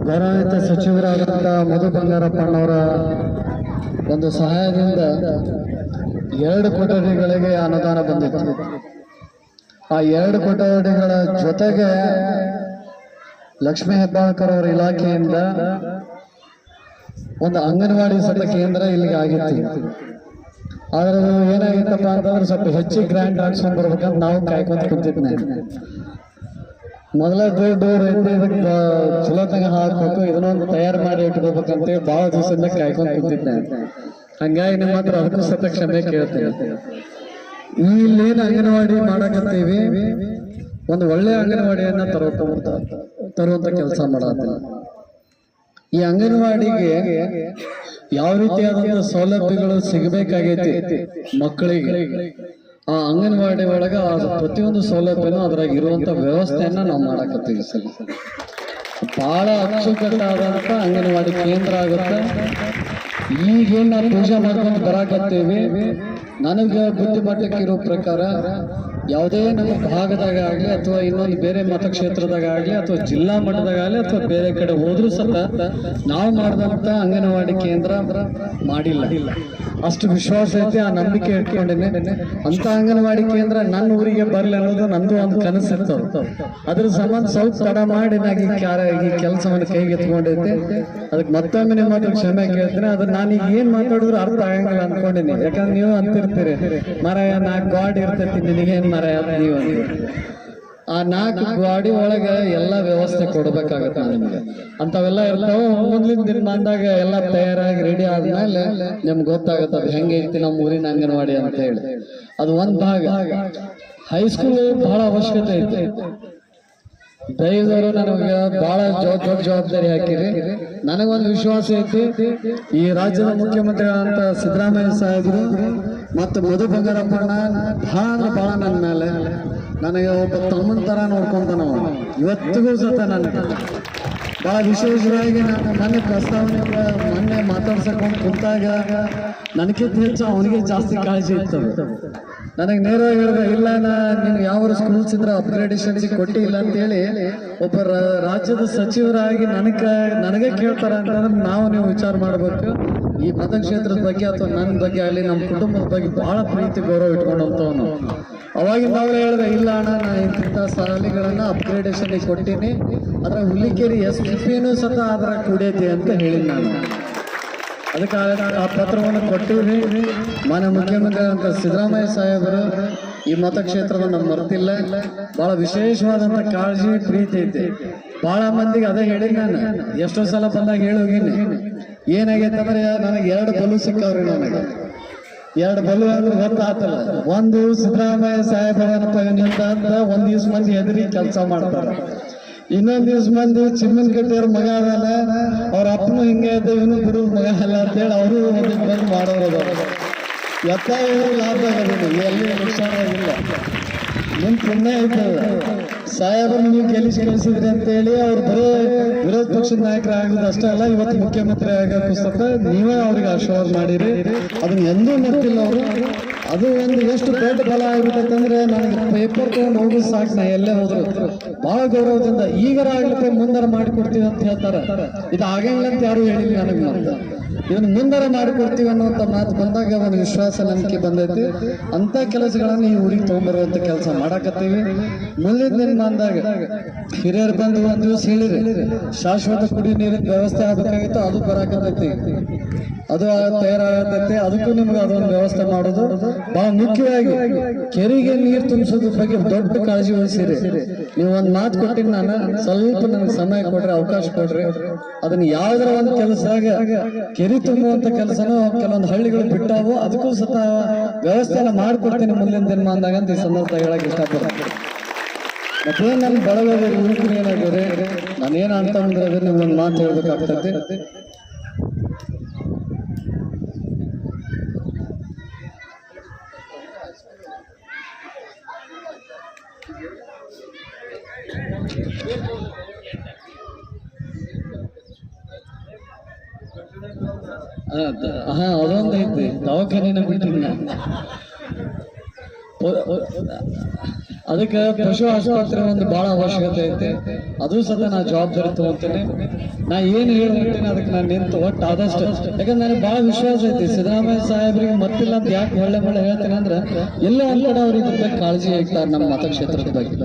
ಗೌರವಾನ್ವಿತ ಸಚಿವರಾದಂಥ ಮಧು ಬಂಗಾರಪ್ಪನವರ ಒಂದು ಸಹಾಯದಿಂದ 2 ಕೊಠಡಿಗಳಿಗೆ ಅನುದಾನ ಬಂದಿತ್ತು. ಆ 2 ಕೊಠಡಿಗಳ ಜೊತೆಗೆ ಲಕ್ಷ್ಮೀ ಹೆಬ್ಬಾಳ್ಕರ್ ಅವರ ಇಲಾಖೆಯಿಂದ ಒಂದು ಅಂಗನವಾಡಿ ಕೇಂದ್ರ ಇಲ್ಲಿಗೆ ಆಗಿತ್ತು. ಆದ್ರೆ ಏನಾಗಿತ್ತಪ್ಪ ಅಂತಂದ್ರೆ ಸ್ವಲ್ಪ ಹೆಚ್ಚಿಗೆ ಗ್ರ್ಯಾಂಡ್ ಹಾಕ್ಸ್ಕೊಂಡ್ ಬರ್ಬೇಕಂತ ನಾವು ಕಾಯ್ಕೊಂತ ಕುಂತಿದ್ನೆ. ಮೊದಲ ಡೋರ್ ಐತಿ, ಇದಕ್ಕೆ ಚಲೋತಂಗ ಹಾಕ್ಬೇಕು, ಇದನ್ನೊಂದು ತಯಾರು ಮಾಡಿ ಇಟ್ಕೋಬೇಕಂತೇಳಿ ಬಹಳ ದಿವಸದಿಂದ ಕಾಯ್ಕೊಂಡ್ ಕುಂತಿದ್ನೆ. ಹಂಗಾಗಿ ನಿಮ್ಮ ಹತ್ರ ಅದಕ್ಕೂ ಸತ ಕ್ಷಮೆ ಕೇಳ್ತೇವೆ. ಇಲ್ಲೇನು ಅಂಗನವಾಡಿ ಮಾಡಕತ್ತೀವಿ, ಒಂದು ಒಳ್ಳೆ ಅಂಗನವಾಡಿಯನ್ನ ತರುವಂತ ಕೆಲಸ ಮಾಡತ್ತೀವಿ. ಈ ಅಂಗನವಾಡಿಗೆ ಯಾವ ರೀತಿಯಾದಂತ ಸೌಲಭ್ಯಗಳು ಸಿಗಬೇಕಾಗೈತಿ ಮಕ್ಕಳಿಗೆ, ಆ ಅಂಗನವಾಡಿ ಒಳಗ ಪ್ರತಿಯೊಂದು ಸೌಲಭ್ಯನೂ ಅದ್ರಾಗ ಇರುವಂತ ವ್ಯವಸ್ಥೆಯನ್ನ ನಾವು ಮಾಡಕತ್ತೀವಿ. ಬಹಳ ಅಚ್ಚುಕಟ್ಟಾದಂತ ಅಂಗನವಾಡಿ ಕೇಂದ್ರ ಆಗುತ್ತೆ. ಈಗೇನ್ ನಾವು ಪೂಜೆ ಮಾಡ್ಕೊಂಡು ಬರಾಕತ್ತೀವಿ, ನನಗೆ ಬುದ್ಧಿಮಟ್ಟಕ್ಕೆ ಇರೋ ಪ್ರಕಾರ ಯಾವುದೇ ನಮ್ಮ ಭಾಗದಾಗ ಆಗಲಿ ಅಥವಾ ಇನ್ನೊಂದು ಬೇರೆ ಮತಕ್ಷೇತ್ರದಾಗ ಆಗಲಿ ಅಥವಾ ಜಿಲ್ಲಾ ಮಟ್ಟದಾಗ ಆಗಲಿ ಅಥವಾ ಬೇರೆ ಕಡೆ ಹೋದ್ರೂ ಸತ ನಾವು ಮಾಡಿದಂಥ ಅಂಗನವಾಡಿ ಕೇಂದ್ರ ಮಾಡಿಲ್ಲ. ಅಷ್ಟು ವಿಶ್ವಾಸ ಐತಿ, ಆ ನಂಬಿಕೆ ಇಟ್ಕೊಂಡಿನಿ. ಅಂತ ಅಂಗನವಾಡಿ ಕೇಂದ್ರ ನನ್ನ ಊರಿಗೆ ಬರಲಿ ಅನ್ನೋದು ನಂದು ಒಂದು ಕನಸು ಇರ್ತದೆ. ಅದ್ರ ಸಂಬಂಧ ಸ್ವಲ್ಪ ತಡ ಮಾಡಿ ಈ ಕೆಲಸವನ್ನು ಕೈಗೆತ್ಕೊಂಡೈತೆ. ಅದಕ್ಕೆ ಮತ್ತೊಮ್ಮೆ ನಿಮ್ಮ ಹತ್ರ ಕ್ಷಮೆ ಕೇಳ್ತೀನಿ. ಅದನ್ನ ನಾನೀಗ ಏನ್ ಮಾತಾಡಿದ್ರು ಅರ್ಥ ಆಗಂಗಿಲ್ಲ ಅನ್ಕೊಂಡಿನಿ. ಯಾಕಂದ್ರೆ ನೀವು ಅಂತಿರ್ತೀರಿ, ಮರಾಯ 4 ಗಾಡಿ ಇರ್ತೈತಿ, ನಿನಗೇನ್ ಮರಾಯ ನೀವು ಆ 4 ಗಾಡಿ ಒಳಗೆ ಎಲ್ಲ ವ್ಯವಸ್ಥೆ ಕೊಡ್ಬೇಕಾಗತ್ತೆ ನಿಮ್ಗೆ. ಅಂತವೆಲ್ಲ ಇರ್ತಾವ. ಮುಂದಿನ ದಿನಮಾನದಾಗ ಎಲ್ಲ ತಯಾರಾಗಿ ರೆಡಿ ಆದ್ಮೇಲೆ ನಿಮ್ಗೆ ಗೊತ್ತಾಗತ್ತೆ ಅದು ಹೆಂಗೈತಿ ನಮ್ಮ ಊರಿನ ಅಂಗನವಾಡಿ ಅಂತ ಹೇಳಿ. ಅದು ಒಂದ್ ಭಾಗ. ಹೈಸ್ಕೂಲ್ ಬಹಳ ಅವಶ್ಯಕತೆ ಐತಿ. ದಯವಿಟ್ಟು ನನಗೆ ಬಹಳ ದೊಡ್ಡ ಜವಾಬ್ದಾರಿ ಹಾಕಿರಿ. ನನಗೊಂದು ವಿಶ್ವಾಸ ಐತಿ, ಈ ರಾಜ್ಯದ ಮುಖ್ಯಮಂತ್ರಿಗಳಂತ ಸಿದ್ದರಾಮಯ್ಯ ಸಾಹೇಬರು ಮತ್ತು ಮಧು ಬಂಗಾರಪ್ಪಣ್ಣ ಬಹಳ ನನ್ನ ಮೇಲೆ, ನನಗೆ ಒಬ್ಬ ತಮ್ಮನ ತರ ನೋಡ್ಕೊಂತಾನವ. ಇವತ್ತಿಗೂ ಸತ ನನಗೆ ಬಹಳ ವಿಶೇಷವಾಗಿ ನಾನು ಮೊನ್ನೆ ಮಾತಾಡ್ಸಕೊಂಡು ಕುಂತಾಗ ನನಗಿಂತ ಹೆಚ್ಚು ಅವನಿಗೆ ಜಾಸ್ತಿ ಕಾಳಜಿ ಇರ್ತದೆ. ನನಗೆ ನೇರವಾಗಿ ಹೇಳಿದೆ, ಇಲ್ಲ ನೀನು ಯಾವ ಸ್ಕೂಲ್ಸ್ ಇದ್ರೆ ಅಪ್ಗ್ರೇಡೇಷನ್ಸ್ ಕೊಟ್ಟಿಲ್ಲ ಅಂತೇಳಿ ಒಬ್ಬ ರಾಜ್ಯದ ಸಚಿವರಾಗಿ ನನಗೆ ಕೇಳ್ತಾರ ಅಂತಂದ್ರೆ ನೀವು ವಿಚಾರ ಮಾಡ್ಬೇಕು. ಈ ಮತಕ್ಷೇತ್ರದ ಬಗ್ಗೆ ಅಥವಾ ನನ್ನ ಬಗ್ಗೆ ಆಗಲಿ ನಮ್ಮ ಕುಟುಂಬದ ಬಗ್ಗೆ ಬಹಳ ಪ್ರೀತಿ ಗೌರವ ಇಟ್ಕೊಂಡಂತವನು. ಅವಾಗಿಂದ ನಾವು ಹೇಳಿದೆ, ಇಲ್ಲ ಅಣ್ಣ ನಾನು ಇಂಥ ಶಾಲೆಗಳನ್ನ ಅಪ್ಗ್ರೇಡೇಷನ್ ಕೊಟ್ಟಿನಿ, ಅದರ ಹುಲಿಕೇರಿ SPPನೂ ಸತ ಅದರ ಕೂಡೈತಿ ಅಂತ ಹೇಳಿದ್ ನಾನು. ಅದಕ್ಕೆ ಆ ಪತ್ರವನ್ನು ಕೊಟ್ಟಿವಿ. ಮಾನ್ಯ ಮುಖ್ಯಮಂತ್ರಿ ಅಂತ ಸಿದ್ದರಾಮಯ್ಯ ಸಾಹೇಬರು ಈ ಮತಕ್ಷೇತ್ರದ ನಮ್ಮ ಮರ್ತಿಲ್ಲ. ಬಹಳ ವಿಶೇಷವಾದಂತ ಕಾಳಜಿ ಪ್ರೀತಿ ಐತಿ. ಬಹಳ ಮಂದಿಗೆ ಅದೇ ಹೇಳಿ ನಾನು ಎಷ್ಟೋ ಸಲ ಬಂದಾಗ ಹೇಳೋಗಿನಿ. ಏನಾಗೈತೆ ಅಂದ್ರೆ ನನಗೆ 2 ಬಲು ಸಿಕ್ಕವ್ರಿ. ನನಗೆ 2 ಬಲು ಅಂದ್ರೆ ಗೊತ್ತಾತಲ್ಲ. ಒಂದು ಸಿದ್ದರಾಮಯ್ಯ ಸಾಹೇಬರನಪ್ಪ ಅಂತ ಒಂದ್ ದಿವ್ಸ ಮಂದಿ ಹೆದರಿ ಕೆಲಸ ಮಾಡ್ತಾರ. ಇನ್ನೊಂದ್ ದಿವ್ಸ ಮಂದಿ ಚಿಮ್ಮನ್ ಕಟ್ಟಿಯವ್ರ ಮಗ ಅದಲ್ಲ, ಅವ್ರ ಅಪ್ಪನು ಹಿಂಗೆ ಇದ್ದ, ಇವನು ಬಿಡು ಮಗ ಅಲ್ಲ ಅಂತೇಳಿ ಅವರು ಬಂದು ಮಾಡೋರು. ಎತ್ತ ಲಾಭ ಆಗೋದಿಲ್ಲ, ಎಲ್ಲಿ ನುಕ್ಸಾನ ಆಗಿಲ್ಲ. ನಿಮ್ ಪುಣ್ಯ ಐತದ. ಸಾಹೇಬರು ನೀವು ಕಳಿಸಿದ್ರಿ ಅಂತೇಳಿ ಅವ್ರು ಬರೀ ವಿರೋಧ ಪಕ್ಷದ ನಾಯಕರಾಗೋದು ಅಷ್ಟೇ ಅಲ್ಲ, ಇವತ್ತು ಮುಖ್ಯಮಂತ್ರಿ ಆಗೋಕ್ಕೂ ಸತ ನೀವೇ ಅವ್ರಿಗೆ ಆಶೀರ್ವಾದ ಮಾಡಿರಿ. ಅದನ್ನ ಎಂದೂ ಮರ್ತಿಲ್ಲ ಅವರು. ಅದು ಒಂದು ಎಷ್ಟು ದೊಡ್ಡ ಬಲ ಆಗ್ಬಿಟ್ಟಂದ್ರೆ ನನಗೆ ಪೇಪರ್ ತಗೊಂಡು ಹೋಗೋದು ಸಾಕು, ನಾ ಎಲ್ಲೇ ಹೋದ್ರು ಬಹಳ ಗೌರವದಿಂದ ಈಗರ ಆಗ್ಲಿಕ್ಕೆ ಮುಂದರ ಮಾಡಿಕೊಡ್ತೀವಿ ಅಂತ ಹೇಳ್ತಾರೆ. ಇದು ಆಗಂಗಿಲ್ಲ ಅಂತ ಯಾರು ಹೇಳಿಲ್ಲ ನನಗೆ. ಮತ್ತೆ ಇದನ್ನು ಮುಂದರ ಮಾಡಿಕೊಡ್ತೀವಿ ಅನ್ನುವಂಥ ಮಾತು ಬಂದಾಗ ಒಂದು ವಿಶ್ವಾಸ ನಂಬಿಕೆ ಬಂದೈತಿ. ಅಂತ ಕೆಲಸಗಳನ್ನು ಈ ಊರಿಗೆ ತಗೊಂಡ್ಬರುವಂತ ಕೆಲಸ ಮಾಡಾಕತ್ತೀವಿ. ಮುಂದಿನ ದಿನಮಾನದಾಗ ಹಿರಿಯರು ಬಂದು ಒಂದ್ ದಿವಸ ಹೇಳಿರಿ, ಶಾಶ್ವತ ಕುಡಿ ನೀರಿನ ವ್ಯವಸ್ಥೆ ಆಗಬೇಕಾಗಿತ್ತು, ಅದು ಬರಾಕತ್ತೈತಿ, ಅದು ತಯಾರಾಗತೈತಿ. ಅದಕ್ಕೂ ನಿಮ್ಗೆ ಅದೊಂದು ವ್ಯವಸ್ಥೆ ಮಾಡೋದು ಬಹಳ ಮುಖ್ಯವಾಗಿ. ಕೆರೆಗೆ ನೀರು ತುಂಬಿಸೋದ್ರ ಬಗ್ಗೆ ದೊಡ್ಡ ಕಾಳಜಿ ವಹಿಸಿರಿ. ನೀವು ಒಂದ್ ಮಾತು ಕೊಟ್ಟಿನಿ, ನಾನು ಸ್ವಲ್ಪ ನನಗೆ ಸಮಯ ಕೊಡ್ರಿ, ಅವಕಾಶ ಕೊಡ್ರಿ. ಅದನ್ನ ಯಾವ್ದಾರ ಒಂದು ಕೆಲಸದಾಗ ಕೆರೆ ತುಂಬುವಂತ ಕೆಲಸನೂ ಕೆಲವೊಂದು ಹಳ್ಳಿಗಳು ಬಿಟ್ಟಾವು, ಅದಕ್ಕೂ ಸತ ವ್ಯವಸ್ಥೆನ ಮಾಡ್ಕೊಡ್ತೀನಿ ಮುಂದಿನ ದಿನಮಾನದಾಗ ಅಂತ ಈ ಸಂದರ್ಭ ಹೇಳಕ್ ಇಷ್ಟಪಡ್ತೀನಿ. ಮತ್ತೇನ್ ನನ್ ಬಳಗದ ಯುವಕರು ಏನಾಗ್ಯಾರೆ, ನಾನೇನ್ ಅಂತ ಅಂದ್ರೆ ನೀವು ಒಂದು ಮಾತು ಹೇಳ್ಬೇಕಾಗ್ತದೆ. ಅದೊಂದು ಐತಿ, ದವಾಖಾನೆನ ಬಿಟ್ಟಿನ ಅದಕ್ಕೆ ಪಶು ಆಸ್ಪತ್ರೆ ಒಂದು ಬಹಳ ಅವಶ್ಯಕತೆ ಐತೆ. ಅದು ಸತ ನಾ ಜವಾಬ್ದಾರಿ ತಗೊಂತೇನೆ. ನಾ ಏನು ಹೇಳ್ಬಿಟ್ಟೇನೆ ಅದಕ್ಕೆ ನಾನು ನಿಂತು ಒಟ್ಟು ಆದಷ್ಟು, ಯಾಕಂದ್ರೆ ನನಗೆ ಬಹಳ ವಿಶ್ವಾಸ ಐತಿ ಸಿದ್ದರಾಮಯ್ಯ ಸಾಹೇಬ್ರಿಗೆ ಮತ್ತಿಲ್ಲ ಅಂತ ಯಾಕೆ ಒಳ್ಳೆ ಹೇಳ್ತೇನೆ ಅಂದ್ರೆ ಎಲ್ಲ ಒಂದ್ ಕಡೆ ಅವ್ರಿಗೆ ಇದ್ರ ಬಗ್ಗೆ ಕಾಳಜಿ ಇರ್ತಾರೆ. ನಮ್ಮ ಮತಕ್ಷೇತ್ರದ ಬಗ್ಗೆ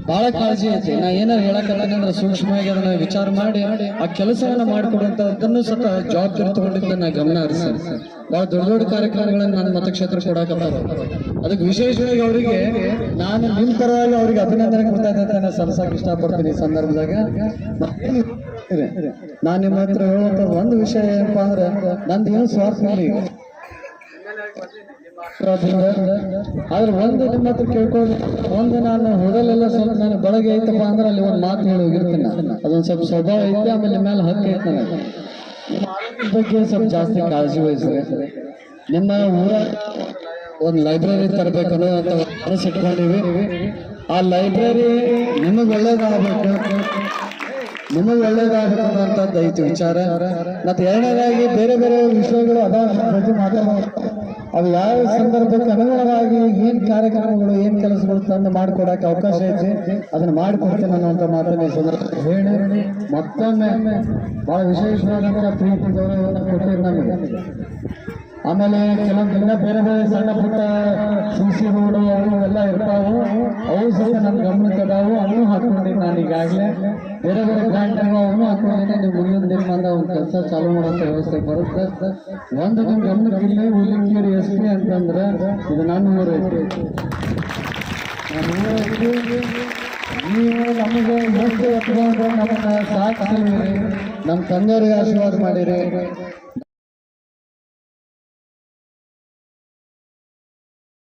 ಬಹಳ ಕಾಳಜಿ ಐತಿ. ನಾ ಏನಾರು ಹೇಳಕತ್ತೇನೆ ಅಂದ್ರೆ ಸೂಕ್ಷ್ಮವಾಗಿ ಅದನ್ನ ವಿಚಾರ ಮಾಡಿ ಆ ಕೆಲಸವನ್ನ ಮಾಡಿಕೊಡುವಂತದನ್ನು ಸತ ಜವಾಬ್ದಾರಿ ತಗೊಂಡಿದ್ದ ನಾ ಗಮನ ಹರಿಸ್ತೇನೆ. ಬಹಳ ದೊಡ್ಡ ದೊಡ್ಡ ಕಾರ್ಯಕ್ರಮಗಳನ್ನ ನನ್ನ ಮತಕ್ಷೇತ್ರ ಕೊಡಾಕತ್ತಾರ. ಅದಕ್ಕೆ ವಿಶೇಷವಾಗಿ ಅವರಿಗೆ ನಾನು ನಿಮ್ ಪರವಾಗಿ ಅವ್ರಿಗೆ ಅಭಿನಂದನೆ ಕೊಡ್ತಾ ಇದ್ದಂತ ನಾನು ಸಲ್ಲಿಸಕ್ಕೆ ಇಷ್ಟಪಡ್ತೀನಿ ಈ ಸಂದರ್ಭದಾಗ. ನಾನು ನಿಮ್ಮ ಹತ್ರ ಹೇಳುವಂತ ಒಂದು ವಿಷಯ ಏನಪ್ಪಾ ಅಂದ್ರೆ ನಂದು ಏನು ಸ್ವಾರ್ಥ ಇಲ್ಲ. ಆದ್ರೆ ಒಂದು ನಿಮ್ಮ ಹತ್ರ ಕೇಳ್ಕೊಂಡು ಒಂದು ನಾನು ಹೋದಲ್ಲೆಲ್ಲ ಸ್ವಲ್ಪ ನಾನು ಬೆಳಗ್ಗೆ ಐತಪ್ಪ ಅಂದ್ರೆ ಅಲ್ಲಿ ಒಂದು ಮಾತು ಹೇಳಿ ಹೋಗಿರ್ತೀನಿ. ಅದೊಂದು ಸ್ವಲ್ಪ ಸ್ವಭಾವ ಐತೆ, ಆಮೇಲೆ ಮೇಲೆ ಹಕ್ಕು ಐತೆ ನನಗೆ ಬಗ್ಗೆ ಸ್ವಲ್ಪ ಜಾಸ್ತಿ ಕಾಳಜಿ ವಹಿಸ್ರಿ. ನಿಮ್ಮ ಊರ ಒಂದು ಲೈಬ್ರರಿ ತರಬೇಕು ಅನ್ನೋ ಮನಸ್ಸು ಇಟ್ಕೊಂಡಿವಿ. ಆ ಲೈಬ್ರರಿ ನಿಮಗೆ ಒಳ್ಳೇದಾಗಬೇಕು, ನಿಮಗೆ ಒಳ್ಳೇದಾಗಬೇಕಂತದ್ದು ಐತಿ ವಿಚಾರ. ಮತ್ತೆ ಎರಡನೇದಾಗಿ ಬೇರೆ ಬೇರೆ ವಿಷಯಗಳು ಅದಾವ ಬಗ್ಗೆ ಮಾತಾಡೋದು. ಅವು ಯಾವ ಸಂದರ್ಭಕ್ಕೆ ಅನುಗುಣವಾಗಿ ಏನ್ ಕಾರ್ಯಕ್ರಮಗಳು ಏನ್ ಕೆಲಸಗಳು ತಂದು ಮಾಡಿಕೊಡಕ್ಕೆ ಅವಕಾಶ ಐತಿ ಅದನ್ನ ಮಾಡಿಕೊಡ್ತೇನೆ ಅನ್ನುವಂಥ ಮಾತನ್ನ ಈ ಸಂದರ್ಭ ಹೇಳಿ ಮತ್ತೊಮ್ಮೆ ಬಹಳ ವಿಶೇಷವಾದಂತಹ ಪ್ರೀತಿ ಗೌರವವನ್ನು ಕೊಟ್ಟಿರು ನಮಗೆ. ಆಮೇಲೆ ಕೆಲವೊಂದು ದಿನ ಬೇರೆ ಬೇರೆ ಸಣ್ಣ ಪುಟ್ಟ ಸಿಸಿ ರೋಡು ಅವು ಎಲ್ಲ ಇರ್ತಾವು, ಅವು ಸಹ ನನ್ನ ಗಮನಕ್ಕೆ ಅದಾವು. ಅವನು ಹಾಕೊಂಡಿನಿ ನಾನು ಈಗಾಗಲೇ ಬೇರೆ ಬೇರೆ ಗ್ರಾಂಟ್ ಅವನು ಹಾಕೊಂಡಿನಿ. ನೀವು ಮುಂದಿನ ದಿನದಿಂದ ಒಂದು ಕೆಲಸ ಚಾಲೂ ಮಾಡೋಂಥ ವ್ಯವಸ್ಥೆ ಬರುತ್ತೆ. ಒಂದು ನಿಮ್ಮ ಗಮನಕ್ಕೆ ಇಲ್ಲಿ ಹುಲಿಂಗೇರಿ SP ಅಂತಂದ್ರೆ ಇದು ನನ್ನ ಊರು ಐತಿ. ನೀವು ನಮಗೆ ಎಷ್ಟು ಎತ್ಕೊಂಡ್ರೆ ನಮ್ಮನ್ನ ಸಾಕಿಸಿರಿ, ನಮ್ಮ ತಂದೆಯವರಿಗೆ ಆಶೀರ್ವಾದ ಮಾಡಿರಿ.